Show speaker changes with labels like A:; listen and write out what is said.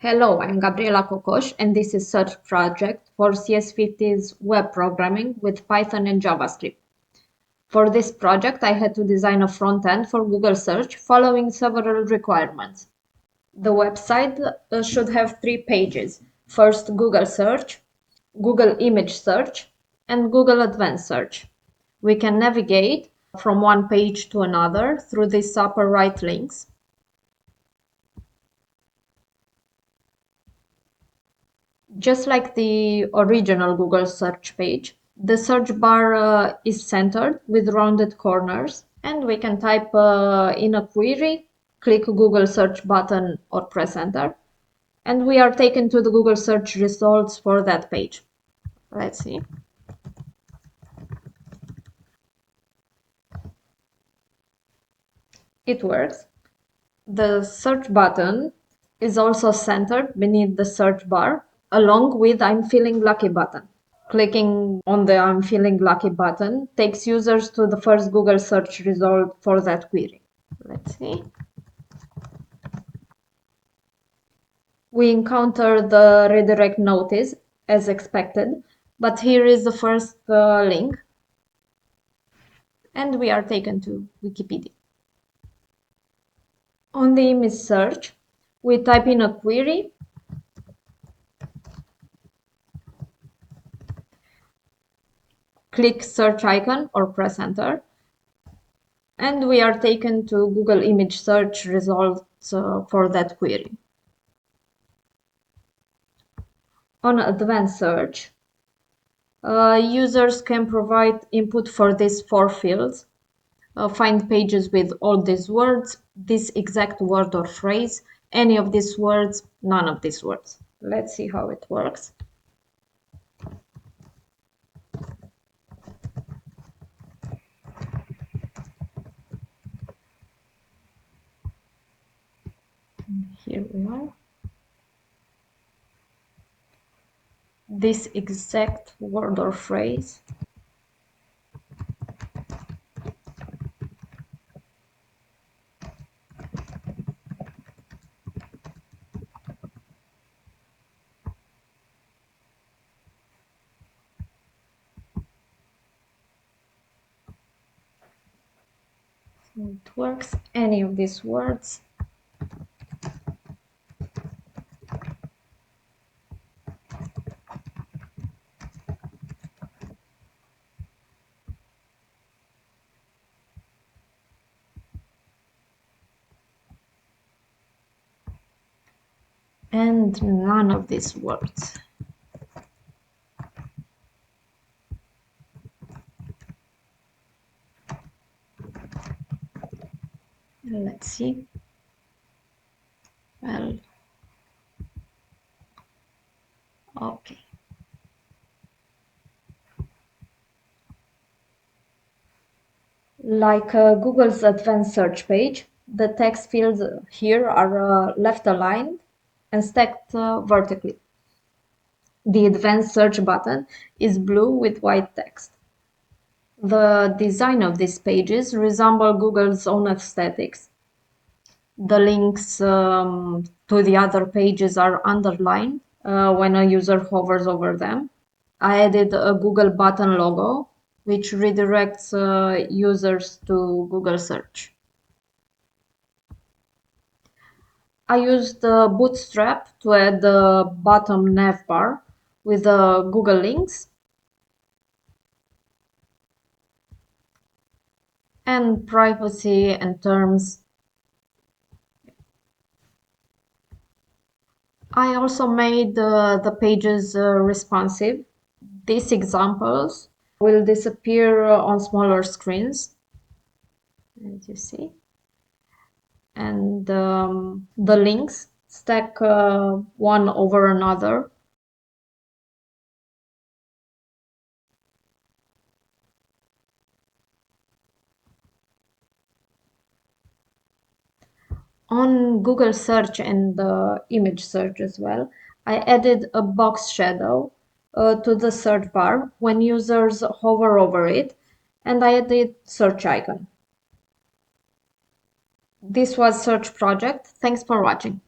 A: Hello, I'm Gabriela Kokosh, and this is Search Project for CS50's web programming with Python and JavaScript. For this project, I had to design a front end for Google Search following several requirements. The website should have 3 pages. First, Google Search, Google Image Search, and Google Advanced Search. We can navigate from one page to another through these upper right links. Just like the original Google search page, the search bar is centered with rounded corners, and we can type in a query, click Google search button or press enter, and we are taken to the Google search results for that page. Let's see. It works. The search button is also centered beneath the search bar, along with I'm feeling lucky button. Clicking on the I'm feeling lucky button takes users to the first Google search result for that query. Let's see. We encounter the redirect notice as expected, but here is the first link, and we are taken to Wikipedia. On the image search, we type in a query, click search icon or press enter, and we are taken to Google image search results for that query. On advanced search, users can provide input for these 4 fields, find pages with all these words, this exact word or phrase, any of these words, none of these words. Let's see how it works. Here we are. This exact word or phrase. So it works, any of these words. And none of these words. Let's see. Well, okay. Like Google's advanced search page, the text fields here are left aligned and stacked vertically. The advanced search button is blue with white text. The design of these pages resemble Google's own aesthetics. The links to the other pages are underlined when a user hovers over them. I added a Google button logo, which redirects users to Google search. I used Bootstrap to add the bottom nav bar with the Google links and privacy and terms. I also made the pages responsive. These examples will disappear on smaller screens, as you see. And the links stack one over another. On Google search and image search as well, I added a box shadow to the search bar when users hover over it, and I added search icon. This was Search Project. Thanks for watching.